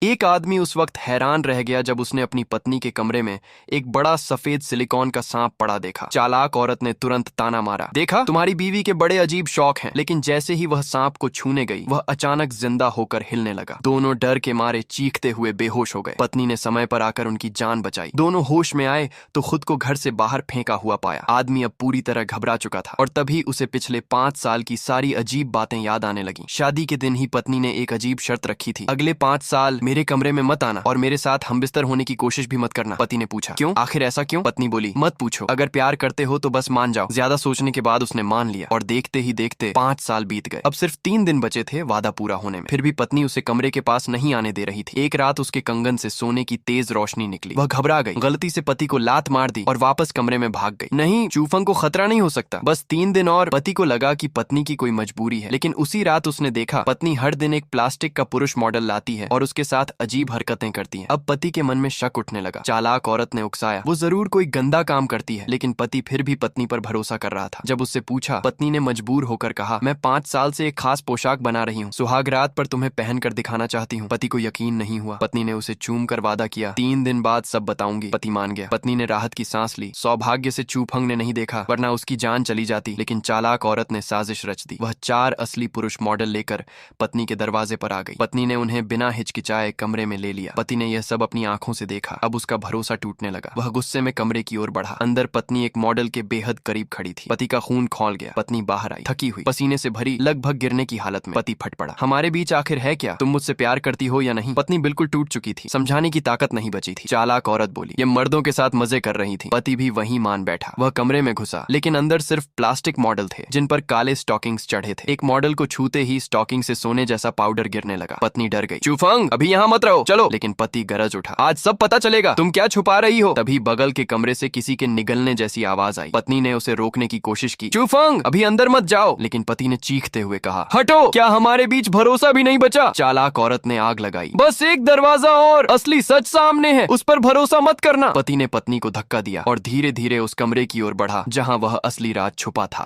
एक आदमी उस वक्त हैरान रह गया जब उसने अपनी पत्नी के कमरे में एक बड़ा सफेद सिलिकॉन का सांप पड़ा देखा। चालाक औरत ने तुरंत ताना मारा, देखा तुम्हारी बीवी के बड़े अजीब शौक हैं। लेकिन जैसे ही वह सांप को छूने गई, वह अचानक जिंदा होकर हिलने लगा। दोनों डर के मारे चीखते हुए बेहोश हो गए। पत्नी ने समय पर आकर उनकी जान बचाई। दोनों होश में आए तो खुद को घर से बाहर फेंका हुआ पाया। आदमी अब पूरी तरह घबरा चुका था और तभी उसे पिछले 5 साल की सारी अजीब बातें याद आने लगी। शादी के दिन ही पत्नी ने एक अजीब शर्त रखी थी, अगले 5 साल मेरे कमरे में मत आना और मेरे साथ हमबिस्तर होने की कोशिश भी मत करना। पति ने पूछा, क्यों? आखिर ऐसा क्यों? पत्नी बोली, मत पूछो, अगर प्यार करते हो तो बस मान जाओ। ज्यादा सोचने के बाद उसने मान लिया और देखते ही देखते 5 साल बीत गए। अब सिर्फ 3 दिन बचे थे वादा पूरा होने में। फिर भी पत्नी उसे कमरे के पास नहीं आने दे रही थी। एक रात उसके कंगन से सोने की तेज रोशनी निकली। वह घबरा गई, गलती से पति को लात मार दी और वापस कमरे में भाग गई। नहीं, चूफंग को खतरा नहीं हो सकता, बस 3 दिन और। पति को लगा कि पत्नी की कोई मजबूरी है, लेकिन उसी रात उसने देखा पत्नी हर दिन एक प्लास्टिक का पुरुष मॉडल लाती है और उसके साथ अजीब हरकतें करती है। अब पति के मन में शक उठने लगा। चालाक औरत ने उकसाया, वो जरूर कोई गंदा काम करती है। लेकिन पति फिर भी पत्नी पर भरोसा कर रहा था। जब उससे पूछा, पत्नी ने मजबूर होकर कहा, मैं 5 साल से एक खास पोशाक बना रही हूँ, सुहाग रात पर तुम्हें पहन कर दिखाना चाहती हूँ। पति को यकीन नहीं हुआ। पत्नी ने उसे चूम कर वादा किया, 3 दिन बाद सब बताऊंगी। पति मान गया। पत्नी ने राहत की सांस ली। सौभाग्य से चूफंग ने नहीं देखा, वरना उसकी जान चली जाती। लेकिन चालाक औरत ने साजिश रच दी। वह 4 असली पुरुष मॉडल लेकर पत्नी के दरवाजे पर आ गई। पत्नी ने उन्हें बिना हिचकिचाए कमरे में ले लिया। पति ने यह सब अपनी आंखों से देखा। अब उसका भरोसा टूटने लगा। वह गुस्से में कमरे की ओर बढ़ा। अंदर पत्नी एक मॉडल के बेहद करीब खड़ी थी। पति का खून खौल गया। पत्नी बाहर आई, थकी हुई, पसीने से भरी, लगभग गिरने की हालत में। पति फट पड़ा, हमारे बीच आखिर है क्या? तुम मुझसे प्यार करती हो या नहीं? पत्नी बिल्कुल टूट चुकी थी, समझाने की ताकत नहीं बची थी। चालाक औरत बोली, ये मर्दों के साथ मजे कर रही थी। पति भी वहीं मान बैठा। वह कमरे में घुसा, लेकिन अंदर सिर्फ प्लास्टिक मॉडल थे जिन पर काले स्टॉकिंग्स चढ़े थे। एक मॉडल को छूते ही स्टॉकिंग से सोने जैसा पाउडर गिरने लगा। पत्नी डर गई, चूफंग अभी यहाँ मत रहो, चलो। लेकिन पति गरज उठा, आज सब पता चलेगा, तुम क्या छुपा रही हो? तभी बगल के कमरे से किसी के निगलने जैसी आवाज आई। पत्नी ने उसे रोकने की कोशिश की, चूफंग अभी अंदर मत जाओ। लेकिन पति ने चीखते हुए कहा, हटो, क्या हमारे बीच भरोसा भी नहीं बचा? चालाक औरत ने आग लगाई, बस एक दरवाजा और, असली सच सामने है, उस पर भरोसा मत करना। पति ने पत्नी को धक्का दिया और धीरे धीरे उस कमरे की ओर बढ़ा जहां वह असली राज छुपा था।